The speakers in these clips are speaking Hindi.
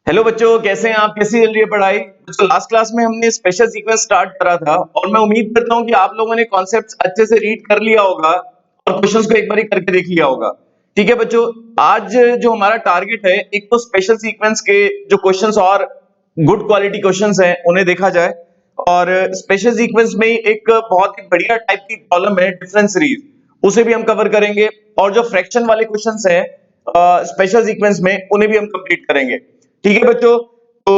हेलो बच्चों, कैसे हैं आप? कैसी चल रही है पढ़ाई? बच्चों, लास्ट क्लास में हमने स्पेशल सीक्वेंस स्टार्ट करा था और मैं उम्मीद करता हूं कि आप लोगों ने कॉन्सेप्ट्स अच्छे से रीड कर लिया होगा और क्वेश्चंस को एक बार करके देख लिया होगा। ठीक है बच्चों, आज जो हमारा टारगेट है, एक तो स्पेशल सीक्वेंस के जो क्वेश्चंस और गुड क्वालिटी क्वेश्चंस हैं उन्हें देखा जाए, और स्पेशल सीक्वेंस में ही एक बहुत ही बढ़िया टाइप की प्रॉब्लम है डिफरेंस सीरीज, उसे भी हम कवर करेंगे। और जो फ्रैक्शन वाले क्वेश्चंस हैं स्पेशल सीक्वेंस में, उन्हें भी हम कंप्लीट करेंगे। ठीक है बच्चों, तो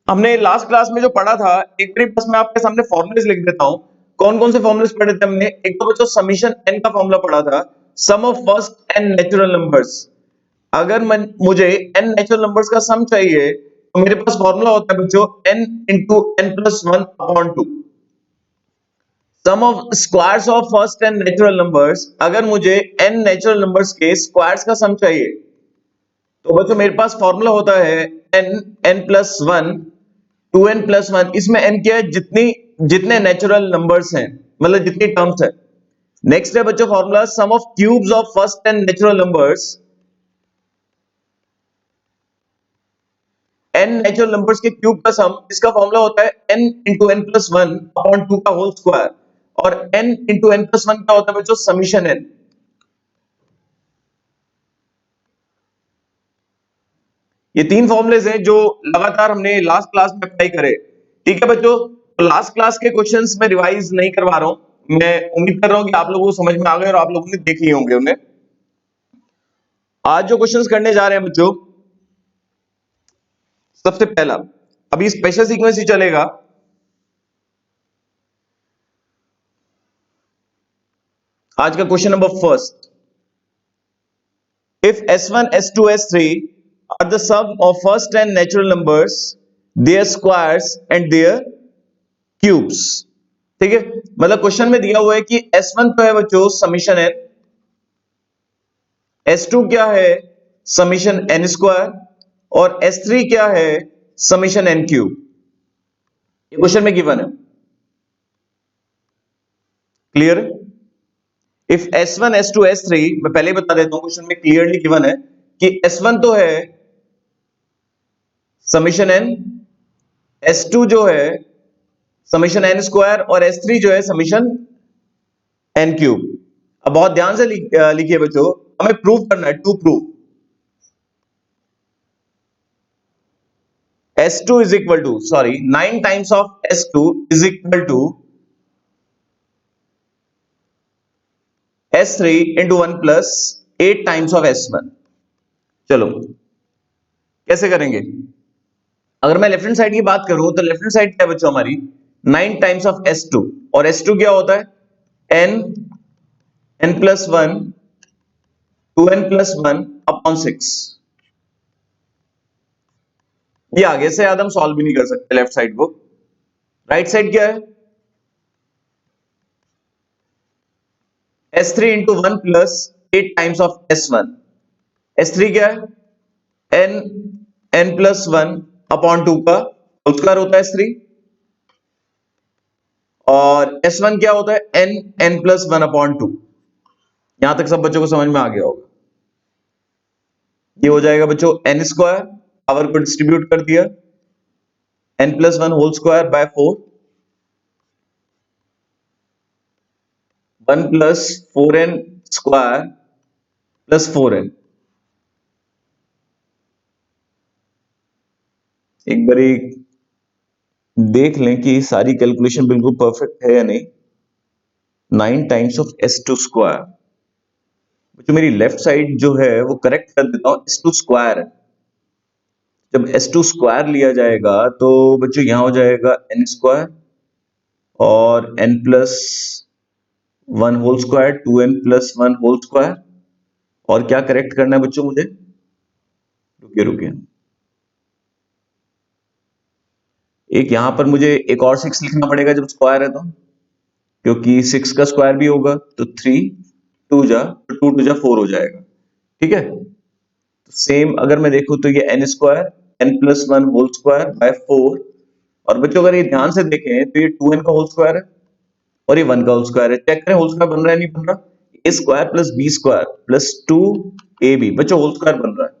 हमने लास्ट क्लास में जो पढ़ा था, एक बार बस मैं आपके सामने फॉर्मूलेस लिख देता हूं। कौन कौन से फॉर्मूलेस पढ़े थे हमने? एक तो बच्चों समीशन एन का फॉर्मूला पढ़ा था, sum of first n natural numbers. अगर मुझे एन नेचुरल नंबर्स का सम चाहिए तो मेरे पास फॉर्मूला होता है बच्चों n into n plus one upon two. Sum of squares of first n natural numbers, अगर मुझे एन नेचुरल नंबर्स के स्क्वायर्स का सम चाहिए तो बच्चों मेरे पास फॉर्मूला होता है n n plus one two n plus one. इसमें एन क्या है? जितने नेचुरल नंबर्स हैं, मतलब जितनी टर्म्स है। नेक्स्ट है बच्चों formula sum of cubes of first n natural numbers. N natural numbers के क्यूब का सम, इसका फॉर्मूला होता है n into n plus one upon two का होल स्क्वायर। और n into n plus one क्या होता है बच्चों? Summation n. ये तीन फॉर्मुलेज हैं जो लगातार हमने लास्ट क्लास में अप्लाई करे। ठीक है बच्चों, तो लास्ट क्लास के क्वेश्चंस में रिवाइज नहीं करवा रहा हूं। मैं उम्मीद कर रहा हूं कि आप लोगों को समझ में आ गए और आप लोगों ने देख लिए होंगे उन्हें। आज जो क्वेश्चंस करने जा रहे हैं बच्चों, सबसे पहला, अभी स्पेशल सीक्वेंस ही चलेगा। आज का question number first, if s1 s2 s3 are the sum of first n natural numbers, their squares and their cubes. ठीक है, मतलब क्वेश्चन में दिया हुआ है कि S1 तो है बच्चों समीशन एन, S2 क्या है? समीशन एन स्क्वायर, और S3 क्या है? Summation n cube. ये क्वेश्चन में गिवन है। Clear? If S1 S2 S3, मैं पहले ही बता देता हूं, क्वेश्चन में क्लियरली गिवन है कि S1 तो है समीशन एन, S2 जो है समीशन एन स्क्वायर, और S3 जो है समीशन एन क्यूब। अब बहुत ध्यान से लिखिए बच्चों, हमें प्रूव करना है, to prove S2 is equal to, sorry, 9 times of S2 is equal to S3 into 1 plus 8 times of S1। चलो कैसे करेंगे? अगर मैं लेफ्ट हैंड साइड की बात करूं तो लेफ्ट हैंड साइड क्या है बच्चों हमारी? 9 टाइम्स ऑफ S2, और S2 क्या होता है? n n plus one to n plus one upon six. ये आगे से याद हम सॉल्व भी नहीं कर सकते लेफ्ट साइड को। राइट साइड क्या है? S3 into one plus 8 times of S1। S3 क्या है? n n plus one upon two का होल स्क्वायर होता है S3, और S1 क्या होता है? n n plus one upon to. यहां तक सब बच्चों को समझ में आ गया होगा। ये हो जाएगा बच्चों n स्क्वायर, पावर को डिस्ट्रीब्यूट कर दिया, n plus one whole square by four, one plus four n square plus four n. एक बार देख लें कि सारी कैलकुलेशन बिल्कुल परफेक्ट है या नहीं। 9 टाइम्स ऑफ S2 स्क्वायर, बच्चों मेरी लेफ्ट साइड जो है वो करेक्ट कर देता हूं, S2 स्क्वायर है। जब S2 स्क्वायर लिया जाएगा तो बच्चों यहां हो जाएगा n स्क्वायर और n plus one whole square, two n plus one whole square. और क्या करेक्ट करना है बच्चों मुझे? रुकिए रुकिए, एक यहां पर मुझे एक और 6 लिखना पड़ेगा जब स्क्वायर है तो, क्योंकि 6 का स्क्वायर भी होगा तो 3 टू जा, तो 2 टू जा 4 हो जाएगा। ठीक है, तो सेम अगर मैं देखूं तो ये n square n plus one whole square by 4। और बच्चों अगर ये ध्यान से देखें तो ये 2n का होल स्क्वायर है और ये 1 का होल स्क्वायर है। चेक करें होल स्क्वायर बन रहा है नहीं बन रहा? A square plus b square plus two a b, बच्चों होल स्क्वायर बन रहा है।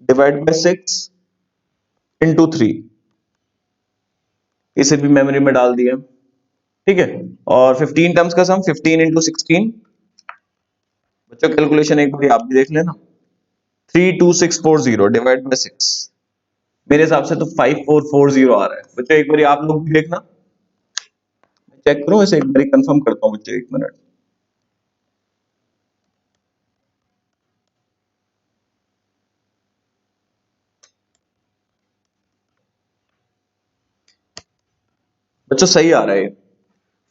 डिवाइड बाय 6 इंटू 3, इसे भी मेमोरी में डाल दिया। ठीक है, और 15 टर्म्स का सम 15 इंटू 16। बच्चों कैलकुलेशन एक बार आप भी देख लेना। 32640 डिवाइड बाय 6, मेरे हिसाब से तो 5440 आ रहा है। बच्चों एक बार आप लोग भी देखना, चेक करो, इसे एक बार कंफर्म करता हूं बच्चों, एक मिनट। बच्चों सही आ रहा है,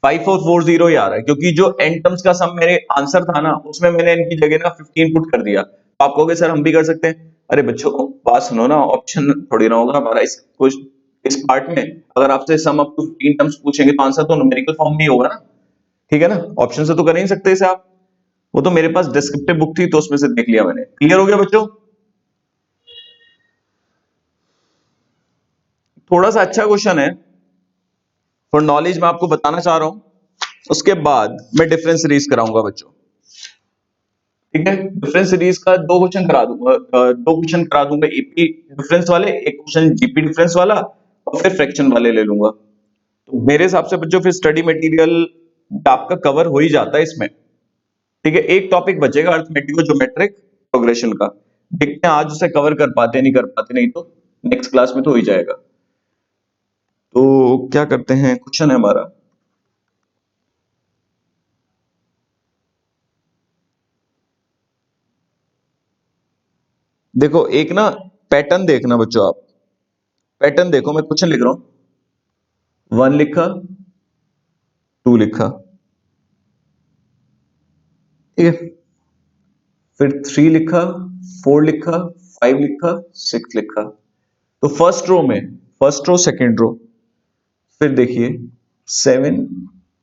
5440 ही आ रहा है, क्योंकि जो एन टर्म्स का सम मेरे आंसर था ना, उसमें मैंने इनकी जगह ना 15 पुट कर दिया। तो आप कहोगे सर हम भी कर सकते हैं। अरे बच्चों बात सुनो ना, ऑप्शन थोड़ी ना होगा हमारा इस कुछ इस पार्ट में। अगर आपसे सम अप टू 15 टर्म्स पूछेंगे तो आंसर तो न्यूमेरिकल फॉर्म में ही होगा ना। ठीक है ना, ऑप्शन से तो कर नहीं सकते इसे आप। वो तो मेरे पास डिस्क्रिप्टिव बुक थी तो उसमें से देख लिया मैंने। क्लियर हो गया बच्चों? थोड़ा सा अच्छा क्वेश्चन है, फॉर नॉलेज मैं आपको बताना चाह रहा हूं। उसके बाद मैं डिफरेंस सीरीज कराऊंगा बच्चों। ठीक है, डिफरेंस सीरीज का दो क्वेश्चन करा दूंगा, दो क्वेश्चन करा दूंगा ईपी डिफरेंस वाले, एक क्वेश्चन जीपी डिफरेंस वाला, और फिर फ्रैक्शन वाले ले लूंगा। तो मेरे हिसाब से बच्चों फिर स्टडी मटेरियल आपका कवर हो ही जाता है इसमें। ठीक है, एक टॉपिक बचेगा अर्थमेटिको ज्योमेट्रिक प्रोग्रेशन का। देखते हैं आज उसे कवर कर पाते नहीं कर पाते, नहीं तो नेक्स्ट क्लास में तो हो ही जाएगा। तो क्या करते हैं, क्वेश्चन है हमारा, देखो एक ना पैटर्न देखना बच्चों आप। पैटर्न देखो, मैं क्वेश्चन लिख रहा हूं। 1 लिखा, 2 लिखा, ठीक है, फिर 3 लिखा, 4 लिखा, 5 लिखा, 6 लिखा। तो फर्स्ट रो सेकंड रो, फिर देखिए 7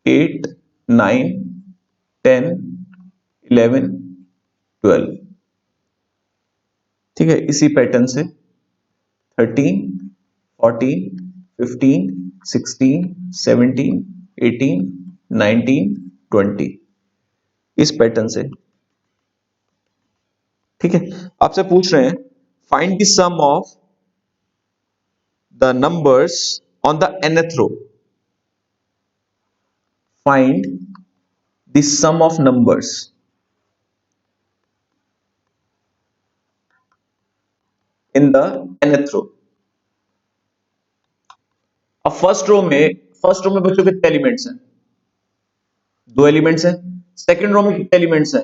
8 9 10 11 12। ठीक है, इसी पैटर्न से 13 14 15 16 17 18 19 20, इस पैटर्न से। ठीक है, आपसे पूछ रहे हैं find the sum of the numbers on the nth row. Find the sum of numbers in the nth row. अब फर्स्ट रो में बच्चों कितने एलिमेंट्स हैं? दो एलिमेंट्स हैं। सेकंड रो में कितने एलिमेंट्स हैं?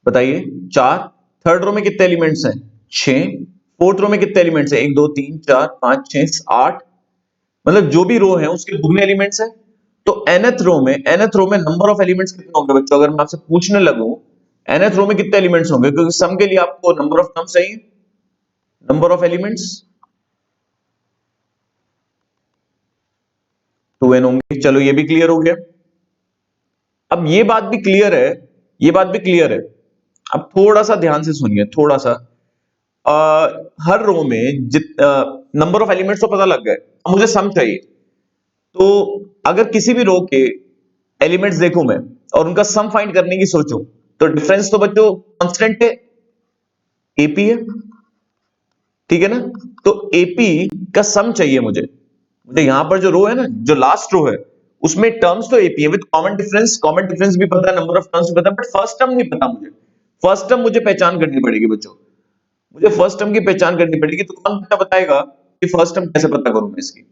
बताइए, चार। थर्ड रो में कितने एलिमेंट्स हैं? छह। फोर्थ रो में कितने एलिमेंट्स हैं? एक दो तीन चार पांच छह आठ। मतलब जो भी रो है उसके दुगने एलिमेंट्स हैं। तो nth रो में नंबर ऑफ एलिमेंट्स कितने होंगे बच्चों? अगर मैं आपसे पूछने लगूं nth रो में कितने एलिमेंट्स होंगे, क्योंकि सम के लिए आपको नंबर ऑफ टर्म्स चाहिए, नंबर ऑफ एलिमेंट्स 2n होंगे। चलो ये भी क्लियर हो गया। अब ये बात भी क्लियर है, ये बात भी क्लियर है। अब थोड़ा सा ध्यान से सुनिए, थोड़ा सा। हर रो में नंबर ऑफ एलिमेंट्स तो पता लग गए, अब मुझे सम चाहिए। तो अगर किसी भी रो के एलिमेंट्स देखूं मैं और उनका सम फाइंड करने की सोचूं, तो डिफरेंस तो बच्चों कांस्टेंट है, एपी है। ठीक है ना, तो एपी का सम चाहिए मुझे। मुझे यहां पर जो रो है ना, जो लास्ट रो है, उसमें टर्म्स तो एपी है विद कॉमन डिफरेंस भी पता है, नंबर ऑफ टर्म्स भी पता है, बट फर्स्ट टर्म नहीं पता मुझे। फर्स्ट टर्म मुझे पहचान करनी पड़ेगी बच्चों, मुझे फर्स्ट टर्म की पहचान करनी पड़ेगी। तो कौन बच्चा बताएगा कि फर्स्ट टर्म कैसे पता करूं मैं इसकी?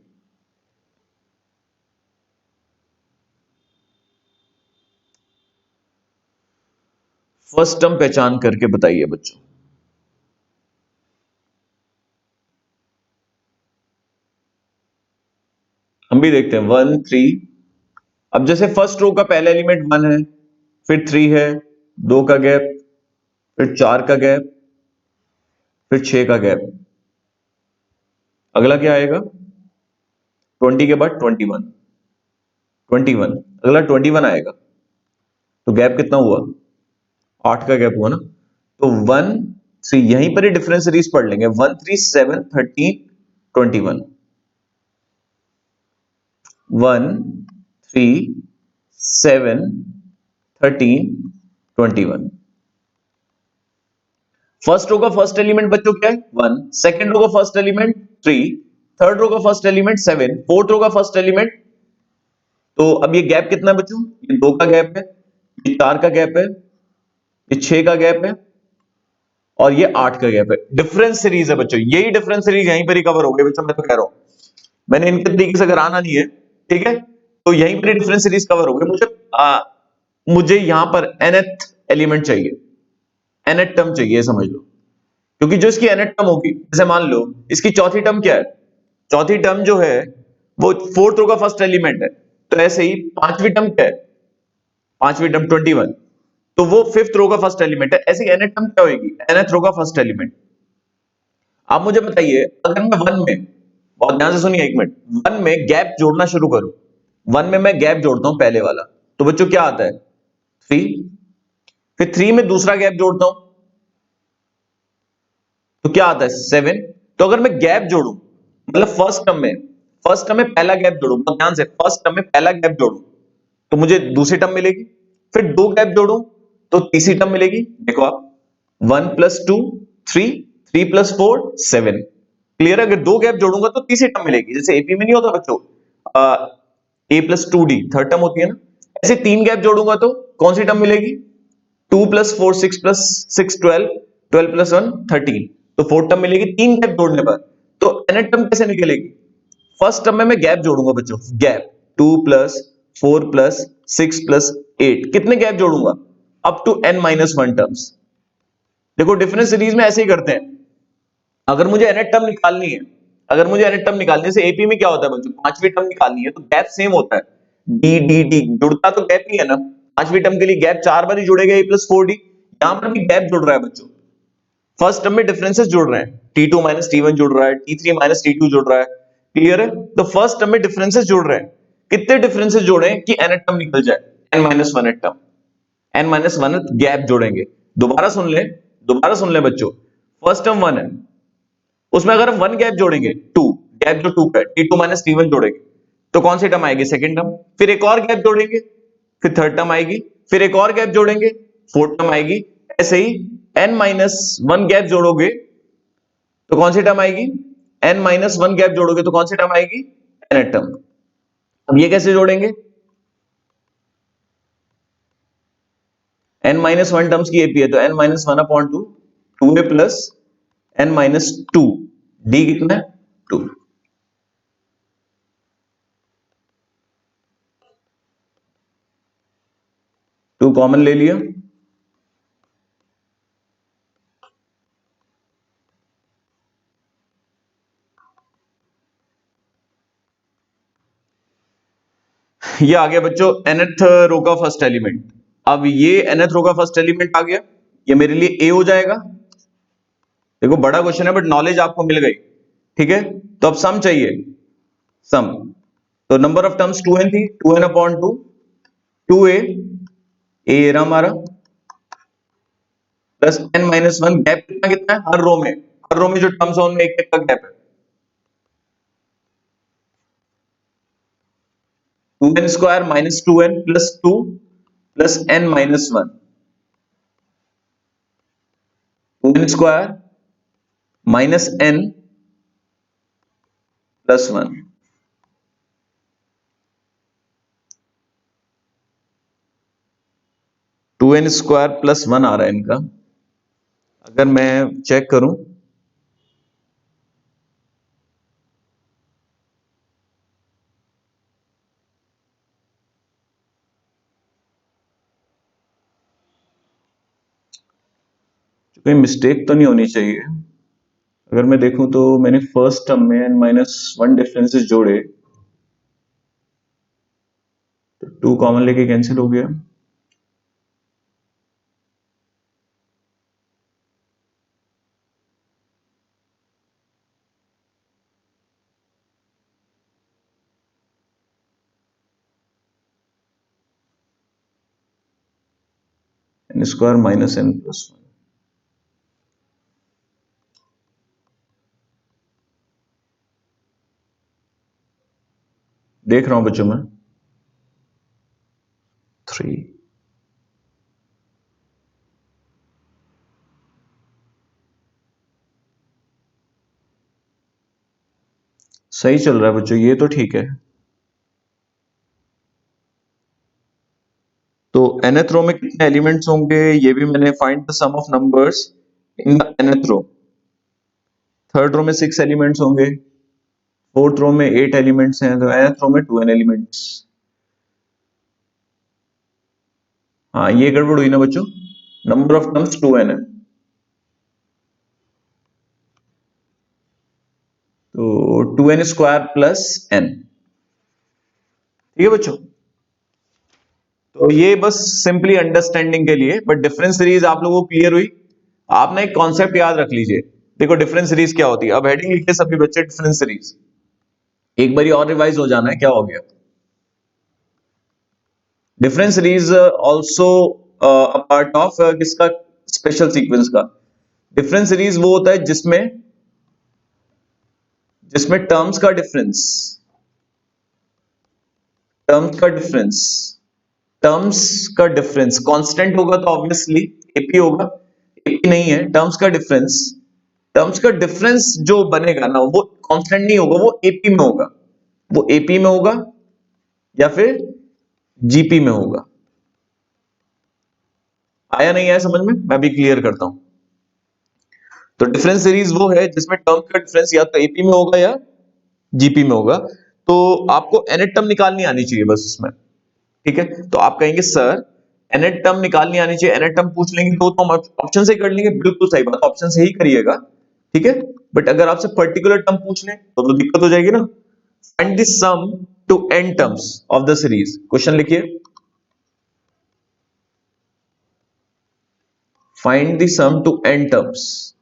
फर्स्ट टर्म पहचान करके बताइए बच्चों। हम भी देखते हैं 1 3। अब जैसे फर्स्ट रो का पहला एलिमेंट 1 है, फिर 3 है, 2 का गैप, फिर 4 का गैप, फिर 6 का गैप। अगला क्या आएगा? 20 के बाद 21, 21, अगला 21 आएगा। तो गैप कितना हुआ? 8 का गैप हुआ ना। तो 1 3, यहीं पर ही डिफरेंस सीरीज पढ़ लेंगे। 1 3 7 13 21, 1 3 7 13 21। फर्स्ट रो का फर्स्ट एलिमेंट बच्चों क्या है 1, सेकंड रो का फर्स्ट एलिमेंट 3, थर्ड रो का फर्स्ट एलिमेंट 7, फोर्थ रो का फर्स्ट एलिमेंट। तो अब ये गैप कितना है बच्चों, ये 2 का गैप है, ये 4 का गैप है, ये 6 का गैप है और ये 8 का गैप है। डिफरेंस सीरीज है बच्चों, यही डिफरेंस सीरीज यहीं पर ही कवर हो गई बच्चों, मैं तो कह रहा हूं। मैंने इनके तरीके से अगर आना नहीं है, ठीक है, तो यहीं पर डिफरेंस सीरीज कवर हो गई। मुझे यहां पर nth एलिमेंट चाहिए, nth टर्म चाहिए समझ लो, क्योंकि जो इसकी nth टर्म होगी, जैसे मान लो इसकी चौथी टर्म क्या है, चौथी टर्म जो है वो फोर्थ रो का फर्स्ट एलिमेंट है, तो ऐसे ही पांचवी टर्म क्या है, पांचवी टर्म 21, तो वो फिफ्थ रो का फर्स्ट एलिमेंट है। ऐसे nth टर्म क्या होगी, nth रो का फर्स्ट एलिमेंट। आप मुझे बताइए, अगर मैं वन में, बहुत ध्यान से सुनिए एक मिनट, वन में गैप जोड़ना शुरू करूं, वन में मैं गैप जोड़ता हूं पहले वाला, तो बच्चों क्या आता है 3, फिर 3 में दूसरा गैप जोड़ता हूं तो क्या आता है 7। तो अगर मैं गैप जोड़ूं, मतलब फर्स्ट टर्म में पहला गैप जोड़ूं, बहुत ध्यान से, फर्स्ट टर्म में पहला गैप जोड़ूं तो मुझे दूसरी टर्म मिलेगी, फिर 2 गैप जोड़ूं तो तीसरी टर्म मिलेगी। देखो आप, 1 प्लस 2 3, 3 प्लस 4 7। क्लियर है, अगर 2 गैप जोड़ूंगा तो तीसरी टर्म मिलेगी, जैसे एपी में नहीं होता बच्चों ए प्लस 2 डी थर्ड टर्म होती है ना, ऐसे 3 गैप जोड़ूंगा तो कौन सी टर्म मिलेगी, 2 प्लस 4 6 प्लस 6 12, 12 प्लस 1 13, तो फोर्थ टर्म मिलेगी 3 गैप जोड़ने पर। तो nth टर्म कैसे निकलेगी, फर्स्ट टर्म में मैं गैप जोड़ूंगा बच्चों, गैप 2 प्लस 4 प्लस 6 प्लस 8, कितने गैप जोड़ूंगा, up to n minus 1 terms. देखो डिफरेंस सीरीज में ऐसे ही करते हैं, अगर मुझे nth टर्म निकालनी है, अगर मुझे nth टर्म निकालनी है, जैसे एपी में क्या होता है बच्चों, पांचवी टर्म निकालनी है तो गैप सेम होता है, डी डी डी जुड़ता तो गैप ही है ना, पांचवी टर्म के लिए गैप 4 बार ही जुड़ेगा ए प्लस 4 डी, यहां पर भी गैप जुड़ रहा है बच्चों, फर्स्ट टर्म में डिफरेंसेस जुड़ रहे हैं, T2 माइनस T1 जुड़ रहा है, T3 माइनस T2 जुड़ रहा है। क्लियर है, तो फर्स्ट टर्म में डिफरेंसेस जुड़ रहे हैं, कितने डिफरेंसेस जोड़े कि nth टर्म निकल जाए, n minus 1 term, n minus 1 gap जोड़ेंगे। दोबारा सुन ले, दोबारा सुन ले बच्चों, फर्स्ट टर्म 1 है, उसमें अगर हम 1 गैप जोड़ेंगे 2, गैप जो 2 का है, T2 माइनस T1 जोड़ेंगे तो कौन सी टर्म आएगी, सेकंड टर्म, फिर एक और गैप जोड़ेंगे, फिर थर्ड टर्म आएगी, फिर एक और गैप जोड़ेंगे, फोर्थ टर्म आएगी। ऐसे ही n माइनस 1 गैप जोड़ोगे तो कौन सी टर्म आएगी, n माइनस 1 गैप जोड़ोगे तो कौन सी टर्म आएगी, nth टर्म। अब ये कैसे जोड़ेंगे, n माइनस 1 टर्म्स की एपी है तो n minus 1 upon 2, 2a plus n minus 2, d कितना है 2। 2 कॉमन ले लिया, ये आ गया बच्चों nth रो का फर्स्ट एलिमेंट। अब ये nth रो का फर्स्ट एलिमेंट आ गया, ये मेरे लिए a हो जाएगा। देखो बड़ा क्वेश्चन है बट नॉलेज आपको मिल गई, ठीक है। तो अब सम चाहिए, सम, तो नंबर ऑफ टर्म्स 2n थी, 2n अपॉन 2, 2a, a रहा हमारा, प्लस n माइनस 1, गैप कितना कितना है हर रो में, हर रो में जो टर्म्स है उनमें एक एक का गैप है, 2n square minus 2n plus 2 plus n minus 1, 2n square minus n plus 1, 2n square plus 1 आ रहा है इनका, अगर मैं चेक करूं, कोई मिस्टेक तो नहीं होनी चाहिए। अगर मैं देखूं तो मैंने फर्स्ट टर्म में n माइनस 1 डिफरेंसेस जोड़े तो 2 कॉमन लेके कैंसिल हो गया, n square minus n plus 1। देख रहा हूं बच्चों मैं, 3, सही चल रहा है बच्चों, ये तो ठीक है। तो nth रो में कितने एलिमेंट्स होंगे, ये भी मैंने find the sum of numbers in the nth रो। थर्ड रो में 6 एलिमेंट्स होंगे, फोर्थ रो में 8 एलिमेंट्स हैं, तो nth रो में 2 एलिमेंट्स। हाँ ये गड़बड़ हुई ना बच्चों, नंबर ऑफ टर्म्स 2n है, तो 2n स्क्वायर प्लस n। ठीक है बच्चों, तो ये बस सिंपली अंडरस्टैंडिंग के लिए, बट डिफरेंस सीरीज आप लोगों को क्लियर हुई। आपने एक कॉन्सेप्ट याद रख लीजिए, देखो डिफरेंस सीरीज क्या होती है। अब हेडिंग लिखिए सभी बच्चे, डिफरेंस सीरीज। एक बार और रिवाइज हो जाना है, क्या हो गया। Difference series also a part of किसका, स्पेशल सीक्वेंस का। डिफरेंस सीरीज वो होता है जिसमें जिसमें टर्म्स का डिफरेंस टर्म्स का डिफरेंस कांस्टेंट होगा, तो ऑब्वियसली एपी होगा। एपी नहीं है, टर्म्स का डिफरेंस जो बनेगा ना, वो कांस्टेंट नहीं होगा, वो एपी में होगा। वो एपी में होगा या फिर जीपी में होगा। आया नहीं आया समझ में, मैं भी क्लियर करता हूं। तो डिफरेंस सीरीज वो है जिसमें टर्म का डिफरेंस या तो एपी में होगा या जीपी में होगा। तो आपको nth टर्म निकालनी आनी चाहिए बस इसमें। ठीक है, तो आप कहेंगे सर nth टर्म निकालनी आनी चाहिए, nth टर्म पूछ लेंगे तो हम ऑप्शन से कर लेंगे, बिल्कुल सही बात, ऑप्शन से ही करिएगा। ठीक है, बट अगर आपसे पर्टिकुलर टर्म पूछ लें तो दिक्कत हो जाएगी ना। Find the sum to n terms of the series, question लिखिए। Find the sum to n terms.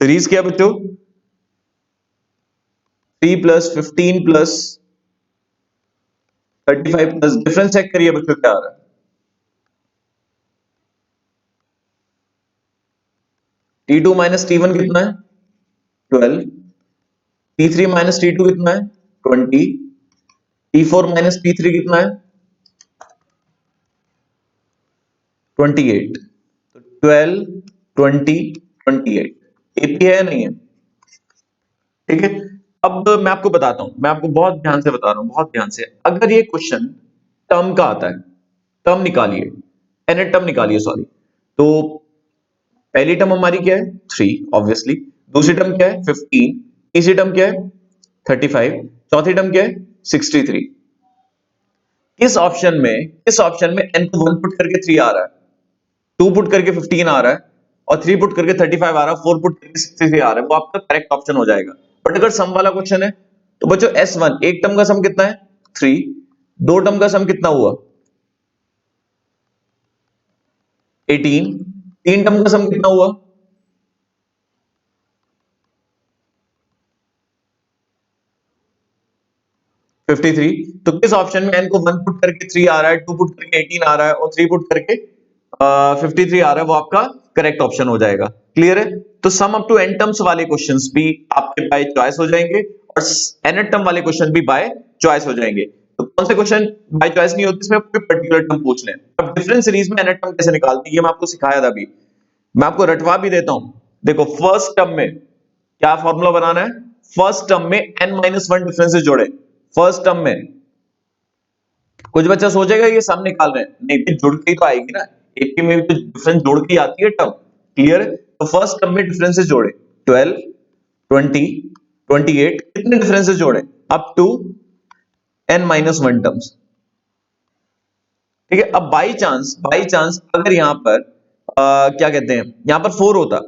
Series क्या बच्चों, 3 plus 15 plus 35 plus, difference check करिए बच्चों क्या आ रहा है। T2 माइनस T1 कितना है, 12। T3 माइनस T2 कितना है, 20। T4 माइनस T3 कितना है, 28। तो 12, 20, 28 एपी है या नहीं है। ठीक है, अब मैं आपको बताता हूं, मैं आपको बहुत ध्यान से बता रहा हूं, बहुत ध्यान से। अगर ये क्वेश्चन टर्म का आता है, टर्म निकालिए, nth टर्म निकालिए सॉरी, तो पहली टर्म हमारी क्या है, 3 ऑब्वियसली। दूसरी टर्म क्या है, 15। तीसरी टर्म क्या है, 35। चौथी टर्म क्या है, 63। इस ऑप्शन में n को 1 पुट करके 3 आ रहा है, 2 पुट करके 15 आ रहा है, और 3 पुट करके 35 आ रहा है, 4 पुट करके 63 आ रहा है, वो आपका करेक्ट ऑप्शन हो जाएगा। बट अगर सम वाला क्वेश्चन है तो बच्चों S1 एक टर्म का सम कितना है, 3। दो टर्म का सम कितना हुआ, 18। तीन टर्म का सम कितना हुआ, 53। तो किस ऑप्शन में n को 1 पुट करके 3 आ रहा है, 2 पुट करके 18 आ रहा है, और 3 पुट करके 53 आ रहा है, वो आपका करेक्ट ऑप्शन हो जाएगा। क्लियर है, तो sum up to n terms वाले क्वेश्चंस भी आपके बाय चॉइस हो जाएंगे, और nth टर्म वाले क्वेश्चन भी बाय चॉइस हो जाएंगे। तो कौन से क्वेश्चन बाय चॉइस नहीं होते, इसमें कोई पर्टिकुलर टर्म पूछ लें। अब डिफरेंस सीरीज में nth टर्म कैसे निकालते हैं, ये मैं आपको सिखाया था अभी, मैं आपको रटवा भी देता हूं। देखो फर्स्ट टर्म में क्या फॉर्मूला बनाना है, फर्स्ट टर्म में n-1 डिफरेंसेस जोड़े। फर्स्ट टर्म में कुछ बच्चा सोचेगा ये सम निकाल रहे हैं, नहीं भी जुड़ के ही तो आएगी ना, एपी में भी तो डिफरेंस जोड़ के ही आती है टर्म। क्लियर है, तो फर्स्ट टर्म में डिफरेंसेस जोड़े, 12, 20, 28, कितने डिफरेंसेस जोड़े, अप टू n-1 टर्म्स। ठीक है, अब बाई चांस अगर यहां पर क्या कहते हैं, यहां पर 4 होता,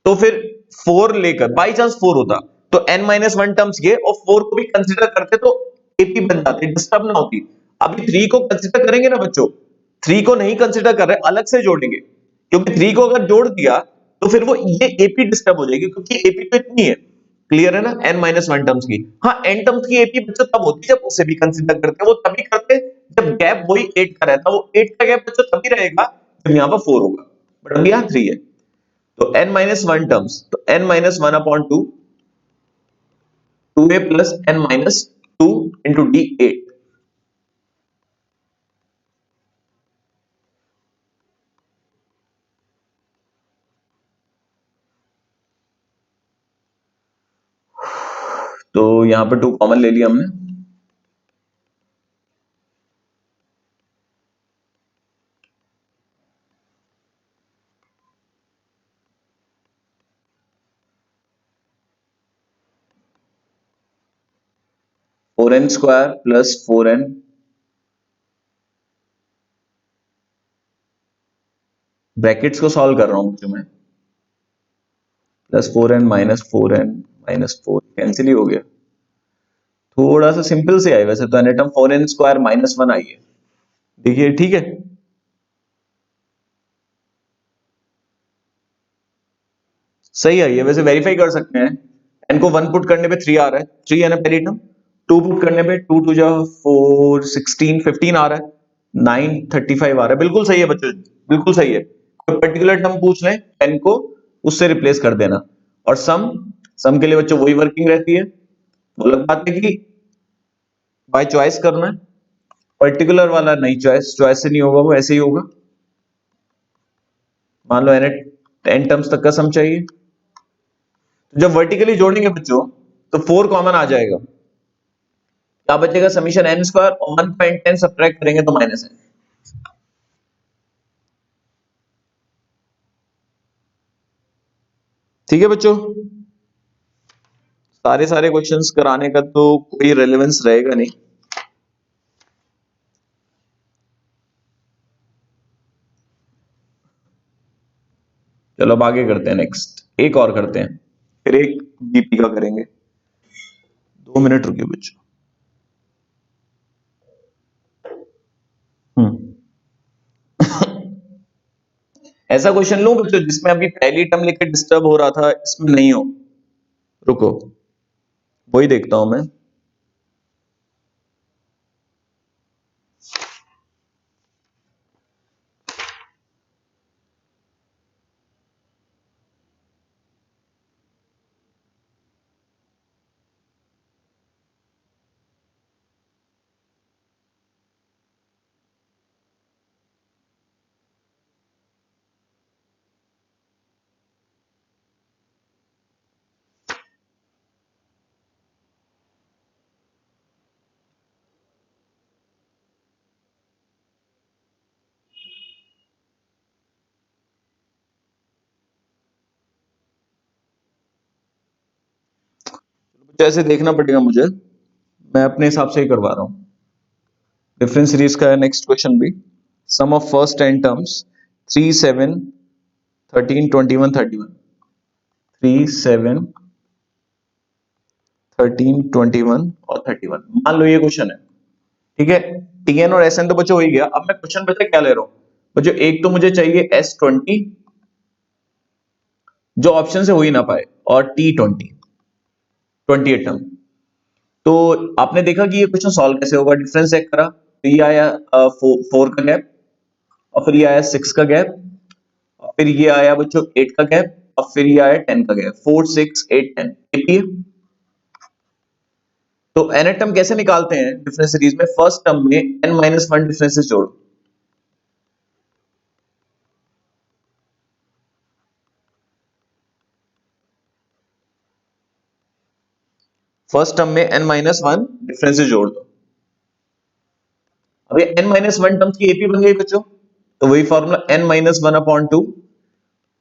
तो फिर 4 लेकर बाई चांस 4 होता, तो n-1 टर्म्स ये और 4 को भी कंसीडर करते तो एपी बन जाते, डिस्टर्ब ना होती। अभी 3 को कंसीडर करेंगे ना बच्चों, 3 को नहीं कंसीडर कर रहे, अलग से जोड़ेंगे, क्योंकि 3 को अगर जोड़ दिया तो फिर वो ये एपी डिस्टर्ब हो जाएगी, क्योंकि एपी तो इतनी है। क्लियर है ना, n-1 टर्म्स की। हाँ n टर्म्स की एपी बच्चों तब होती है जब उसे भी कंसीडर करते हैं, वो तभी करते जब गैप वही 8 का रहता, वो 8 का गैप बच्चों तभी रहेगा जब यहां पर 4 होगा, बट अभी यहां 3 है। तो n-1 टर्म्स, तो n-1 upon 2, 2a plus n-2 into D 8। तो यहाँ पे 2 कॉमन ले लिया हमने। Four n square plus 4n brackets को सॉल्व कर रहा हूं जो मैं, प्लस 4n माइनस 4 कैंसिल ही हो गया। थोड़ा सा सिंपल से आई वैसे तो एन टर्म, 4n स्क्वायर -1 आई है। देखिए ठीक है, सही आई है। वैसे वेरीफाई कर सकते हैं, n को 1 पुट करने पे 3 आ रहा है, 3 है ना पहली टर्म। 2 पुट करने पे 2 2 जा 4 16 15 आ रहा है, 9 35 आ रहा है। बिल्कुल सही है बच्चों, बिल्कुल सही है। कोई पर्टिकुलर टर्म पूछ लें, n को उससे रिप्लेस कर देना। और सम, सम के लिए बच्चों वही वर्किंग रहती है। वो अलग बात है कि बाय चॉइस करना है, पर्टिकुलर वाला नहीं, चॉइस चॉइस से नहीं होगा, वो ऐसे ही होगा। मान लो n टर्म्स तक का सम चाहिए, तो जब वर्टिकली जोड़ेंगे बच्चों तो 4 कॉमन आ जाएगा, क्या बचेगा, समीशन n स्क्वायर, और 1.10 सब्ट्रैक्ट करेंगे तो -n। ठीक है बच्चों, सारे क्वेश्चंस कराने का तो कोई रेलेवेंस रहेगा नहीं। चलो अब आगे करते हैं, नेक्स्ट एक और करते हैं, फिर एक बीपी का करेंगे। 2 मिनट रुकिए बच्चों। ऐसा क्वेश्चन लूं बच्चों जिसमें अभी पहली टर्म लेके डिस्टर्ब हो रहा था, इसमें नहीं हो, रुको वही देखता हूं मैं। ऐसे देखना पड़ेगा मुझे, मैं अपने हिसाब से ही करवा रहा हूँ। डिफरेंस सीरीज का है नेक्स्ट क्वेश्चन भी। सम ऑफ फर्स्ट 10 टर्म्स 3 7 13 21 31, 3 7 13 21 और 31, मान लो ये क्वेश्चन है। ठीक है, टीएन और एसएन तो बच्चों हो ही गया। अब मैं क्वेश्चन पता क्या ले रहा हूं बच्चों, एक तो मुझे चाहिए S20 जो ऑप्शन से हो ही ना पाए, और T20 28 टर्म। तो आपने देखा कि ये क्वेश्चन सॉल्व कैसे होगा, डिफरेंस चेक करा तो ये आया 4 का गैप, और फिर ये आया 6 का गैप, और फिर ये आया बच्चों 8 का गैप, और फिर ये आया 10 का गैप, 4 6 8 10 है। तो एन टर्म कैसे निकालते हैं डिफरेंस सीरीज में, फर्स्ट टर्म में n-1 डिफरेंसेस जोड़ो। फर्स्ट टर्म में n-1 डिफरेंसेस जोड़ दो। अब ये n-1 टर्म्स की एपी बन गई बच्चों, तो वही formula n-1/2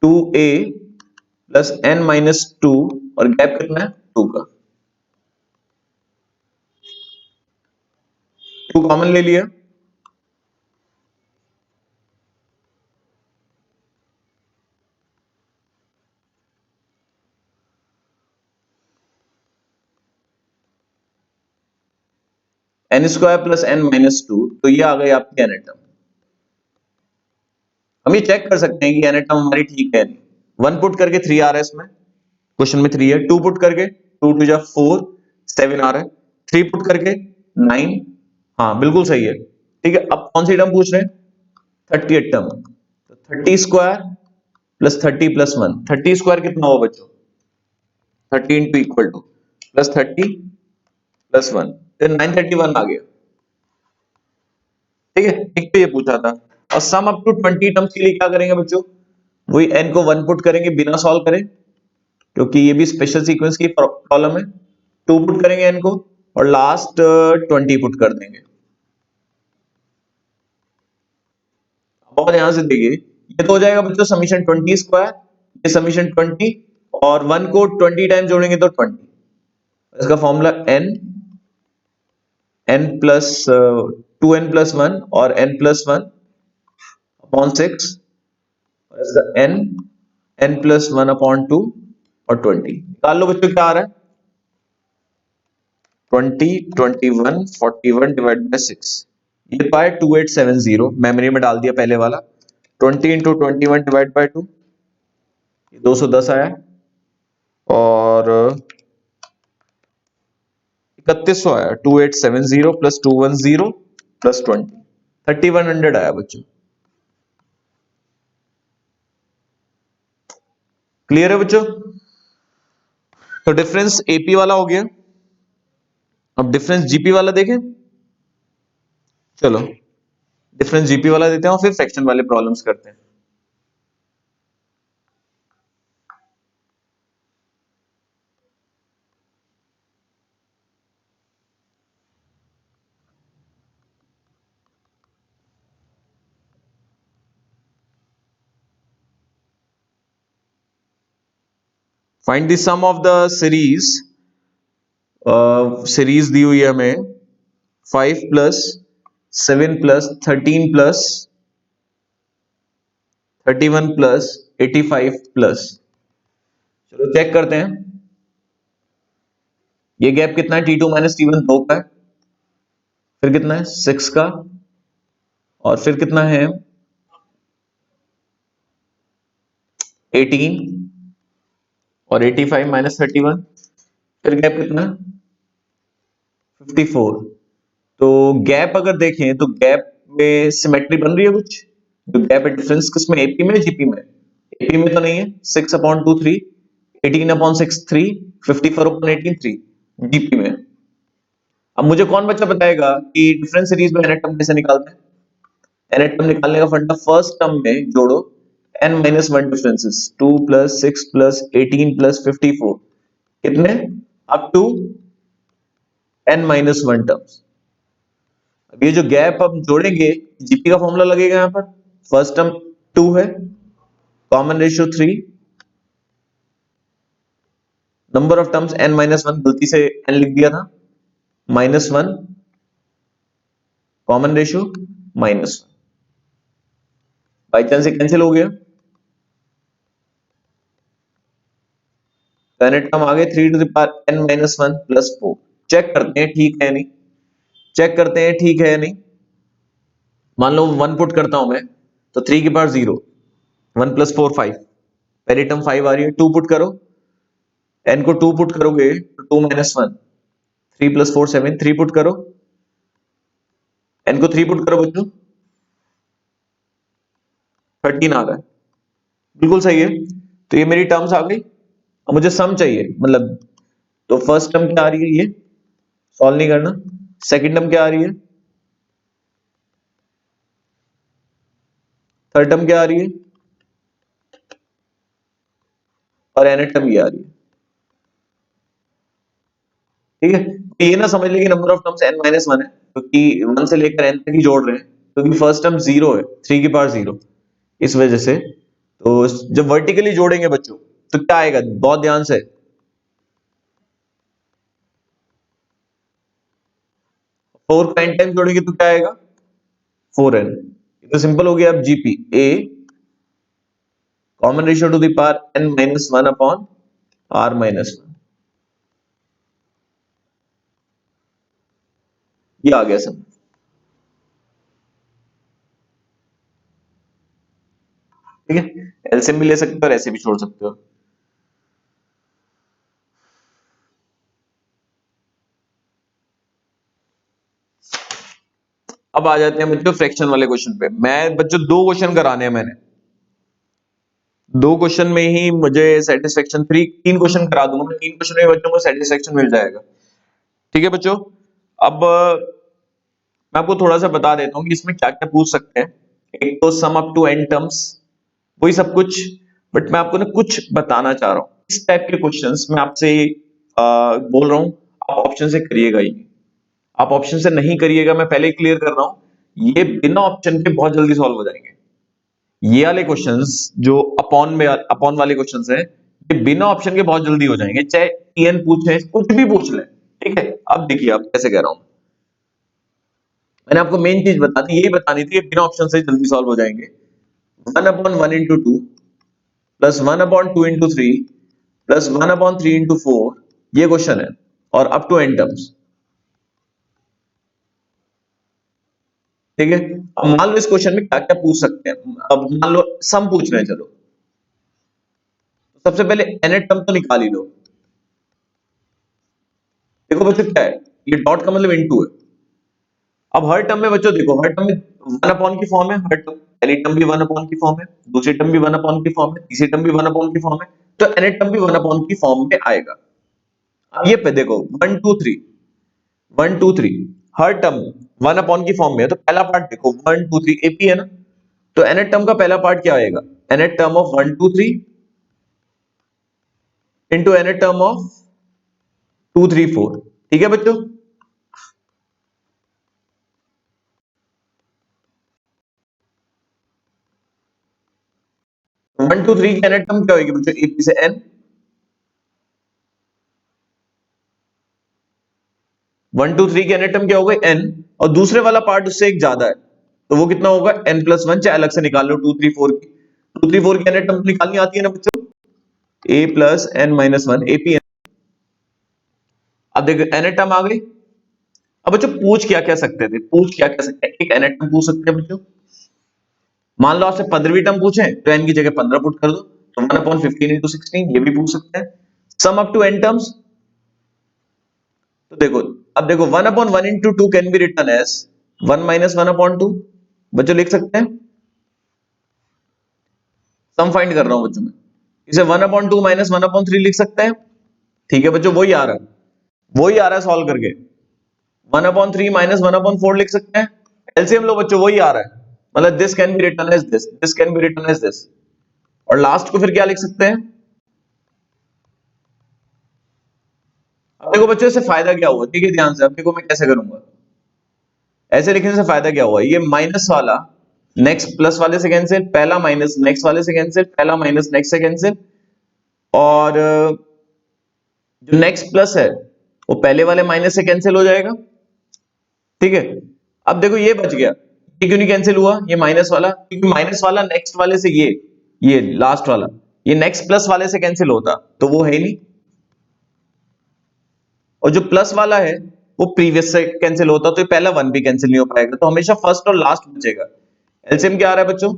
2a plus n-2, और गैप कितना है 2 का, 2 कॉमन ले लिया, n स्क्वायर प्लस n-2, तो ये आ गई आपकी एन टर्म। हम ये चेक कर सकते हैं कि एन टर्म हमारी ठीक है नहीं। 1 पुट करके 3 आ रहा है, इसमें क्वेश्चन में 3 है। 2 पुट करके 2 2 जा 4 7 आ रहा है। 3 पुट करके 9, हाँ बिल्कुल सही है। ठीक है, अब कौन सी टर्म पूछ रहे हैं, 38 टर्म। तो 30 स्क्वायर प्लस 30 प्लस 1, 30 स्क्वायर कितना होगा बच्चों, 30 into equal two plus 30 plus 1, तो 931 आ गया। ठीक है, एक तो ये पूछा था। और सम अप टू 20 टर्म्स के लिए क्या करेंगे बच्चों, वही n को 1 पुट करेंगे बिना सॉल्व करें, क्योंकि ये भी स्पेशल सीक्वेंस की प्रॉब्लम है। 2 पुट करेंगे n को और लास्ट 20 पुट कर देंगे। बहुत ध्यान से देखिए, ये तो हो जाएगा बच्चों समीशन 20 स्क्वायर, ये समीशन 20 और 1 को 20 टाइम जोड़ेंगे तो 20। इसका formula n plus 2n plus 1 और n प्लस 1 अपॉन 6, और इसका n प्लस 1 अपॉन 2 और 20। निकाल लो बच्चों, क्या आ रहा है 20, 21, 41 डिवाइड बाय 6। ये पाए 2870, मेमोरी में डाल दिया पहले वाला। 20 इंटू 21 डिवाइड बाय 2, 210 आया, और 3100 आया। 2870 प्लस 210 प्लस 20, 3100 आया बच्चों। क्लियर है बच्चों? तो डिफरेंस एपी वाला हो गया, अब डिफरेंस जीपी वाला देखें। चलो डिफरेंस जीपी वाला देते हैं और फिर फ्रैक्शन वाले प्रॉब्लम्स करते हैं। Find the sum of the series. Series दी हुई है हमें 5 plus 7 plus 13 plus 31 plus 85 plus. चलो चेक करते हैं, ये गैप कितना है T2 माइनस T1, 2 का है, फिर कितना है 6 का, और फिर कितना है 18 और 85 माइनस 31, फिर गैप कितना 54। तो गैप अगर देखें तो गैप में सिमेट्री बन रही है कुछ? जो गैप है डिफरेंस किसमें, एपी में जीपी में? एपी में तो नहीं है, 6 अपॉन 2 3, 18 अपॉन 6 3, 54 अपॉन 18 3, जीपी में। अब मुझे कौन बच्चा बताएगा कि डिफरेंस सीरीज में nth टर्म कैसे निकालते हैं? nth टर्म निकालने का फंडा, फर्स्ट टर्म में जोड़ो n minus 1 differences, 2 plus 6 plus 18 plus 54, कितने up to n minus 1 terms. अब ये जो गैप अब जोड़ेंगे, जीपी का फॉर्मूला लगेगा यहां पर, फर्स्ट टर्म 2 है, common ratio 3, number of terms n minus 1, गलती से n लिख दिया था, minus 1, common ratio minus 1, by chance से कैंसिल हो गया, nth टर्म आ गए 3 to the power n minus 1 plus 4। Check करते हैं ठीक है नहीं, चेक करते हैं ठीक है नहीं। मान लो 1 पुट करता हूं मैं, तो 3 की पावर 0, 1 प्लस 4 5, पहली टर्म 5 आ रही है। 2 पुट करो, n को 2 पुट करोगे तो 2 माइनस 1, 3 प्लस 4 7, 3 पुट करो, n को 3 पुट करो बच्चों, 13 आ रहा है, बिल्कुल सही है। तो ये मेरी टर्म्स आ गई। अब मुझे सम चाहिए, मतलब तो फर्स्ट टर्म क्या आ रही है, ये सॉल्व नहीं करना। सेकंड टर्म क्या आ रही है, थर्ड टर्म क्या आ रही है, और nth टर्म ये आ रही है। ठीक है, तो ये ना समझ लेंगे number of terms n minus 1 है, क्योंकि 1 से लेकर n तक ही जोड़ रहे हैं, क्योंकि फर्स्ट टर्म 0 है, 3 की पावर 0, इस वजह से। तो जब वर्टिकली जोड़ेंगे बच्चों तो क्या आएगा, बहुत ध्यान से, 4 को n टाइम जोड़ेंगे तो क्या आएगा 4n। तो सिंपल हो गया। अब GP A common ratio two the power n minus 1 upon r minus 1, ये आ गया सब। ठीक है, एलसीएम भी ले सकते हो और ऐसे भी छोड़ सकते हो। अब आ जाते हैं बच्चों फ्रैक्शन वाले क्वेश्चन पे। मैं बच्चों 2 क्वेश्चन कराने हैं मैंने, 2 क्वेश्चन में ही मुझे सेटिस्फेक्शन, 3 क्वेश्चन करा दूंगा मैं, 3 क्वेश्चन में बच्चों को सेटिस्फेक्शन मिल जाएगा। ठीक है बच्चों, अब मैं आपको थोड़ा सा बता देता हूँ कि इसमें क्या क्या पूछ सकते हैं। एक तो sum up to n terms, वही सब कुछ, बट मैं आपको ना कुछ बताना चाह रहा हूँ। इस टाइप के क्वेश्चंस मैं आपसे बोल रहा हूँ, आप ऑप्शन से करिएगा ही, आप ऑप्शन से नहीं करिएगा, मैं पहले ही क्लियर कर रहा हूं, ये बिना ऑप्शन के बहुत जल्दी सॉल्व हो जाएंगे। ये वाले क्वेश्चंस जो अपॉन वाले क्वेश्चंस हैं, ये बिना ऑप्शन के बहुत जल्दी हो जाएंगे, चाहे टीएन पूछे, कुछ भी पूछ ले, ठीक है। अब देखिए आप कैसे कह रहा हूं, मैंने आपको मेन चीज बता दी, यही बतानी थी, बिना ऑप्शन से जल्दी सॉल्व हो जाएंगे। 1/1 × 2 प्लस 1/2 × 3 प्लस 1/3 × 4, ये क्वेश्चन है, और अप टू एन टर्म्स, ठीक है। अब मान लो इस क्वेश्चन में क्या क्या पूछ सकते हैं, अब मान लो सम पूछ रहे हैं, चलो सबसे पहले nth टर्म तो निकाल ही लो। देखो बच्चों क्या है, ये डॉट का मतलब इनटू है। अब हर टर्म में बच्चों देखो, हर टर्म में 1 अपॉन की फॉर्म है, हर टर्म, पहली टर्म भी 1 अपॉन की फॉर्म है, दूसरी टर्म भी 1 अपॉन की फॉर्म है, तीसरी टर्म भी 1 अपॉन की फॉर्म है, तो nth टर्म भी 1 अपॉन की फॉर्म में आएगा। अब ये पे देखो 1 2 3 हर टर्म 1 अपॉन की फॉर्म में है, तो पहला पार्ट देखो 1 2 3 एपी है ना, तो nth टर्म का पहला पार्ट क्या आएगा, nth term of 1 2 3 into nth term of 2 3 4, ठीक है बच्चों। 1 2 3 की nth टर्म क्या होगी बच्चों, एपी से n, 1 2 3 की nth टर्म क्या होगा n, और दूसरे वाला पार्ट उससे एक ज्यादा है, तो वो कितना होगा n+1, चाहे अलग से निकाल लो 2 3 4 की, 2 3 4 की nth टर्म निकालनी आती है ना बच्चों, a प्लस n-1 एपी। अब देखो nth टर्म आ गई। अब बच्चों पूछ क्या क्या सकते थे, पूछ क्या क्या सकते हैं, एक nth टर्म पूछ सकते हैं बच्चों, मान लो आपसे 15वीं टर्म पूछे तो n की जगह 15 पुट कर दो, तो 1/15 × 16, ये भी पूछ सकते हैं। Sum up to n terms, तो देखो, अब देखो 1/1 × 2 कैन बी रिटन एज 1 - 1/2, बच्चों लिख सकते हैं। सम फाइंड कर रहा हूं बच्चों में, इसे 1/2 - 1/3 लिख सकते हैं, ठीक है बच्चों, वही आ रहा है, वही आ रहा है सॉल्व करके। 1/3 - 1/4 लिख सकते हैं, एलसीएम लो बच्चों, वही आ रहा है, मतलब this can be written as this can be written as this, और लास्ट को फिर क्या लिख सकते हैं। अब देखो बच्चों इससे फायदा क्या हुआ, ठीक है ध्यान से, अब देखो मैं कैसे करूंगा, ऐसे लिखने से फायदा क्या हुआ, ये माइनस वाला नेक्स्ट प्लस वाले से कैंसिल, पहला माइनस नेक्स्ट वाले से कैंसिल, पहला माइनस नेक्स्ट से कैंसिल, और जो नेक्स्ट प्लस है वो पहले वाले माइनस से कैंसिल हो जाएगा, ठीक है। अब देखो ये बच गया, ये क्यों नहीं कैंसिल हुआ, ये माइनस वाला, क्योंकि माइनस वाला नेक्स्ट वाले से ये लास्ट वाला, ये नेक्स्ट प्लस वाले से कैंसिल होता, तो वो है ही नहीं, और जो प्लस वाला है वो प्रीवियस से कैंसिल होता, तो ये पहला वन भी कैंसिल नहीं हो पाएगा, तो हमेशा फर्स्ट और लास्ट बचेगा। एलसीएम क्या आ रहा है बच्चों,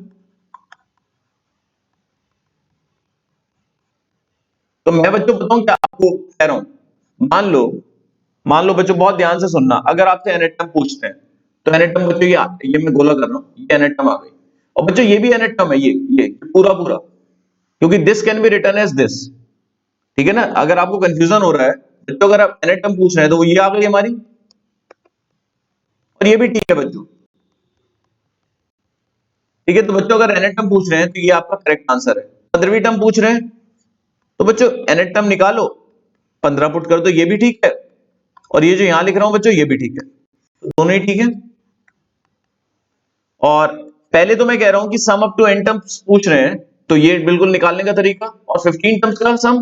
तो मैं बच्चों बताऊं क्या आपको कह रहा हूं, मान लो बच्चों बहुत ध्यान से सुनना, अगर आपसे एनेटम पूछते हैं, तो एनेटम बच्चों ये मैं गोला कर रहा हूं, ये एनेटम आ गई, और बच्चों ये भी एनेटम है, ये पूरा पूरा, क्योंकि this can be written as this, ठीक है ना। अगर आपको कंफ्यूजन हो रहा है बच्चों, अगर आप एनेटम पूछ रहे हैं तो वो ये आ गई हमारी, और ये भी ठीक है बच्चों, ठीक है। तो बच्चों अगर एनेटम पूछ रहे हैं तो ये आपका करेक्ट आंसर है। 15वीं टर्म पूछ रहे हैं तो बच्चों एनेटम निकालो, 15 पुट कर दो, ये भी ठीक है, और ये जो यहां लिख रहा हूं बच्चों ये भी ठीक है, तो दोनों ही ठीक है। और पहले तो मैं कह रहा हूं कि sum up to n terms पूछ रहे हैं, तो ये बिल्कुल निकालने का तरीका, और 15 टर्म्स का सम,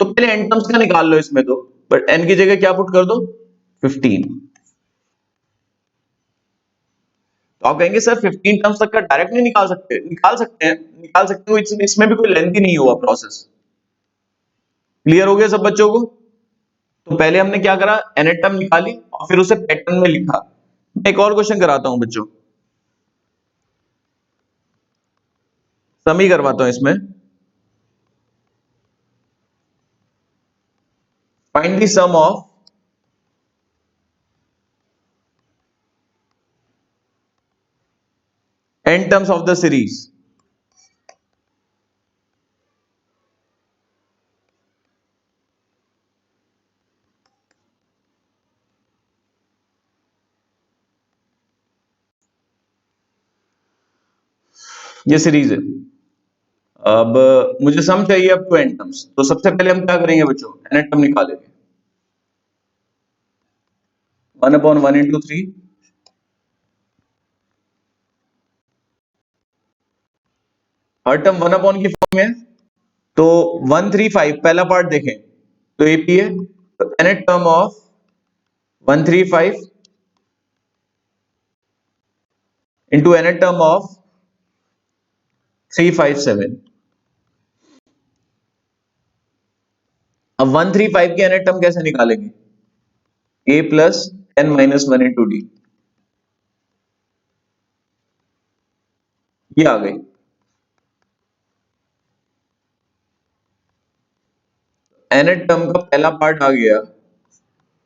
तो पहले एन टर्म्स का निकाल लो इसमें, तो बट एन की जगह क्या पुट कर दो 15, तो आप कहेंगे सर 15 टर्म्स तक का डायरेक्ट नहीं निकाल सकते, निकाल सकते हो, इसमें भी कोई लेंथी नहीं हुआ प्रोसेस। क्लियर हो गया सब बच्चों को, तो पहले हमने क्या करा, एन टर्म निकाली और फिर उसे पैटर्न में लिखा। मैं एक और क्वेश्चन कराता हूं बच्चों, समी करवाता हूं इसमें, find the sum of n terms of the series, ये सीरीज है। अब मुझे सम चाहिए अप टू n टर्म्स, तो सबसे पहले हम क्या करेंगे बच्चों, n टर्म निकालेंगे, 1/1 इंटू 3, हर टर्म 1/, की फॉर्म में, तो 135 पहला पार्ट देखें तो एपी है, तो nth term of 135 into nth term of 357। अब 135 के nth टर्म कैसे निकालेंगे? a plus n-1 into D, ये आ गई। nth टर्म का पहला पार्ट आ गया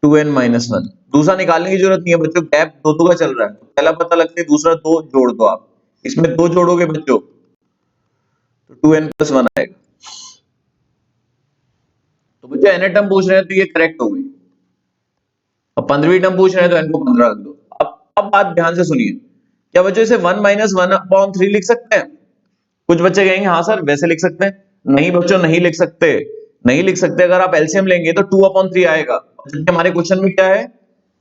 2n-1। दूसरा निकालने की जरूरत नहीं है बच्चों, गैप दो का चल रहा है, तो पहला पता लगता है, दूसरा दो जोड़ दो आप, इसमें दो जोड़ोगे बच्चों तो 2n+1 आएगा। तो बच्चों nth टर्म पूछ रहे हैं तो ये करेक्ट हो गई। अब 15वीं टर्म पूछ रहे हैं तो n को 15 रख दो। अब बात ध्यान से सुनिए, क्या बच्चों इसे 1-1/3 लिख सकते हैं? कुछ बच्चे कहेंगे हाँ सर वैसे लिख सकते हैं। नहीं बच्चों नहीं लिख सकते, नहीं लिख सकते। अगर आप एलसीएम लेंगे तो 2/3 आएगा। जबकि हमारे क्वेश्चन में क्या है,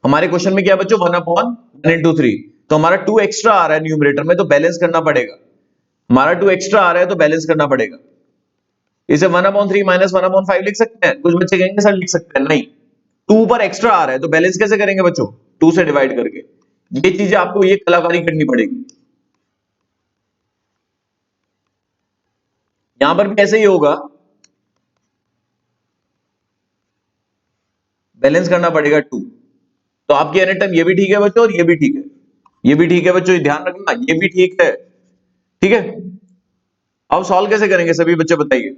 हमारे क्वेश्चन में क्या है बच्चों, 1/1 इंटू 3, तो हमारा 2 एक्स्ट्रा आ रहा है न्यूमरेटर में, तो बैलेंस करना पड़ेगा। हमारा 2 एक्स्ट्रा आ रहा है तो बैलेंस करना पड़ेगा। इसे 1/3 माइनस 1/5 लिख सकते हैं? कुछ बच्चे कहेंगे सर लिख सकते हैं, नहीं, 2 पर एक्स्ट्रा आ रहा है तो बैलेंस कैसे करेंगे बच्चों, 2 से डिवाइड करके। ये चीजें आपको ये कलाकारी करनी पड़ेगी। यहां पर भी ऐसे ही होगा, बैलेंस करना पड़ेगा 2। तो आपकी एन टर्म ये भी ठीक है बच्चों और ये भी ठीक है, ये भी ठीक है बच्चों, ये ध्यान रखना, ये भी ठीक है, ठीक है। अब सॉल्व कैसे करेंगे सभी बच्चे बताइए?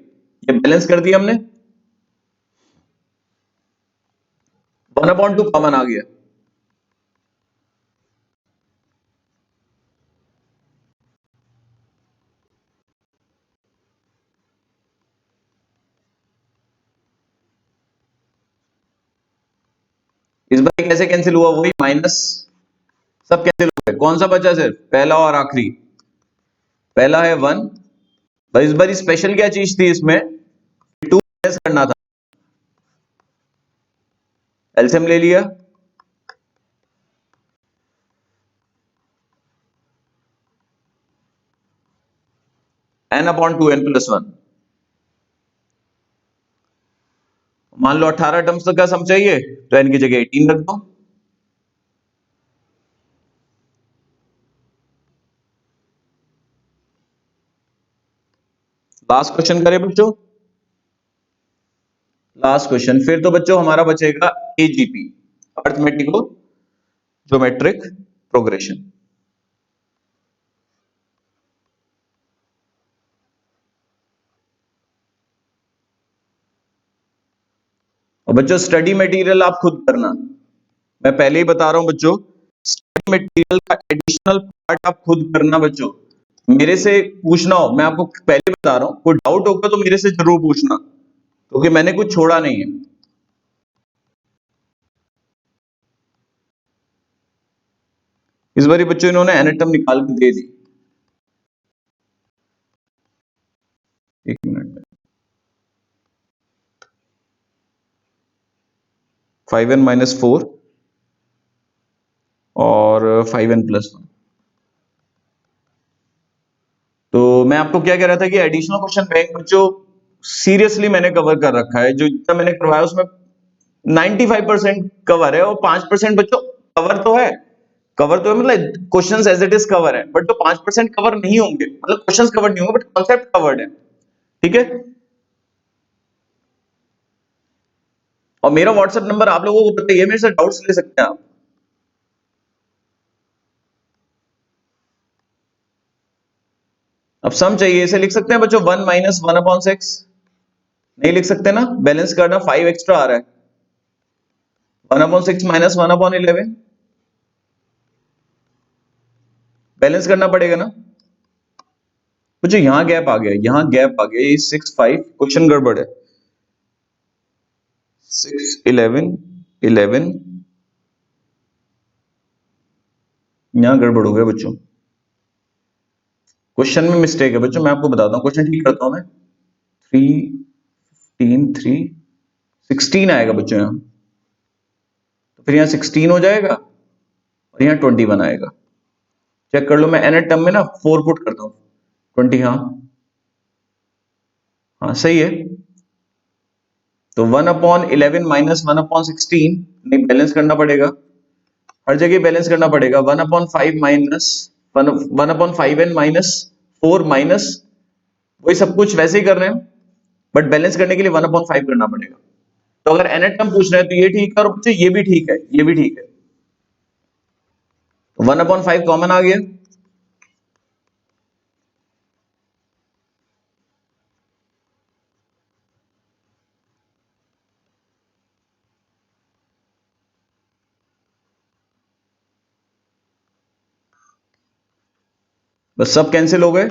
ये बैलेंस कर दिया हमने, 1/2 कॉमन आ गया, इस बार कैसे कैंसिल हुआ, वही माइनस, सब कैंसिल हो गए। कौन सा बचा सिर्फ पहला और आखिरी? पहला है 1, बस इस बार स्पेशल क्या चीज थी इसमें, 2 माइनस करना था, एलसीएम ले लिया, n/2n+1। मान लो 18 टर्म्स तक का सम चाहिए तो n की जगह 18 रख दो। लास्ट क्वेश्चन करें बच्चों, लास्ट क्वेश्चन, फिर तो बच्चों हमारा बचेगा एजीपी, अर्थमेटिको ज्योमेट्रिक प्रोग्रेशन। और बच्चों स्टडी मटेरियल आप खुद करना, मैं पहले ही बता रहा हूं बच्चों, स्टडी मटेरियल का एडिशनल पार्ट आप खुद करना बच्चों। मेरे से पूछना हो, मैं आपको पहले बता रहा हूं, कोई डाउट होगा तो मेरे से जरूर पूछना, क्योंकि मैंने कुछ छोड़ा नहीं है। इस बार बच्चों इन्होंने एनाटॉम निकाल के दे दी, एक मिनट, 5n-4 और 5n+1। तो मैं आपको क्या कह रहा था कि एडिशनल क्वेश्चन बैंक बच्चों सीरियसली मैंने कवर कर रखा है, जो जितना मैंने करवाया उसमें 95% कवर है, और 5% बच्चों कवर तो है, कवर तो है मतलब questions as it is cover है, बट जो 5% कवर नहीं होंगे, मतलब क्वेश्चंस कवर नहीं होंगे बट कॉन्सेप्ट कवर्ड है, ठीक है। और मेरा व्हाट्सएप नंबर आप लोगों को पता ही है, मेरे से डाउट्स ले सकते हैं आप। अब सम चाहिए, इसे लिख सकते हैं बच्चों 1-1/6, नहीं लिख सकते ना, बैलेंस करना, 5 एक्स्ट्रा आ रहा है, 1/6 माइनस 1/11, बैलेंस करना पड़ेगा ना बच्चों। यहां गैप आ गया, यहां गैप आ गया, ये 6-5 क्वेश्चन गड़बड़ है, 6-11 यहां गड़बड़ हो गया बच्चों, क्वेश्चन में मिस्टेक है बच्चों, मैं आपको बताता हूं, क्वेश्चन ठीक करता हूं मैं। 3 3 3 16 आएगा बच्चों, यहां फिर यहाँ 16 हो जाएगा और यहाँ 21 आएगा। चेक कर लो, मैं nth टर्म में ना 4 पुट करता हूँ, 20, हाँ हाँ सही है। तो 1/11 माइनस 1/16, नहीं बैलेंस करना पड़ेगा, हर जगह बैलेंस करना पड़ेगा। 1/5 माइनस 1/5n माइनस 4 माइनस, वही सब कुछ वैसे ही कर रहे हैं, बट बैलेंस करने के लिए 1/5 करना पड़ेगा। तो अगर nth टर्म पूछ रहे हैं तो ये ठीक है, और बच्चे ये भी ठीक है, ये भी ठीक है। 1/5 कॉमन आ गया, बस सब कैंसिल हो गए,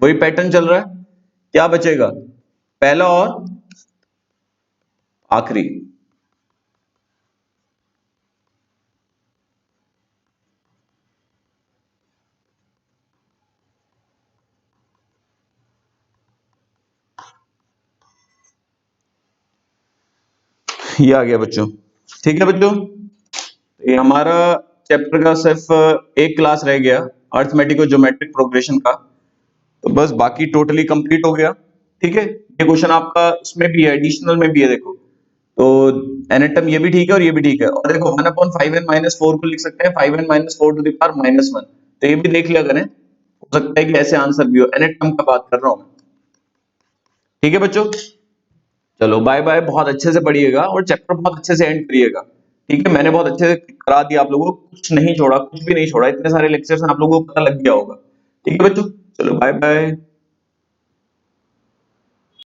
वही पैटर्न चल रहा है। क्या बचेगा, पहला और आखिरी। ये आ गया बच्चों, ठीक है बच्चों। ये हमारा चैप्टर का सिर्फ एक क्लास रह गया, अर्थमेटिक और ज्योमेट्रिक प्रोग्रेशन का, तो बस बाकी टोटली कंप्लीट हो गया। ठीक है, ये क्वेश्चन आपका उसमें भी है, एडिशनल में भी है, देखो तो एनेटम ये भी ठीक है और ये भी ठीक है। और देखो 1/5n माइनस 4 को लिख सकते हैं 5n minus 4 to the power -1, तो ये भी देख लिया करें, हो सकता है कि ऐसे आंसर भी हो। एनेटम का बात कर रहा हूं मैं, ठीक है बच्चों। चलो बाय बाय, बहुत अच्छे से पढ़िएगा और चैप्टर बहुत अच्छे से एंड करिएगा। ठीक है, मैंने बहुत अच्छे से करा दिया आप लोगों को, कुछ नहीं छोड़ा, कुछ भी नहीं छोड़ा, इतने सारे लेक्चर्स आप लोगों को पता लग गया होगा। ठीक है बच्चों, चलो बाय बाय।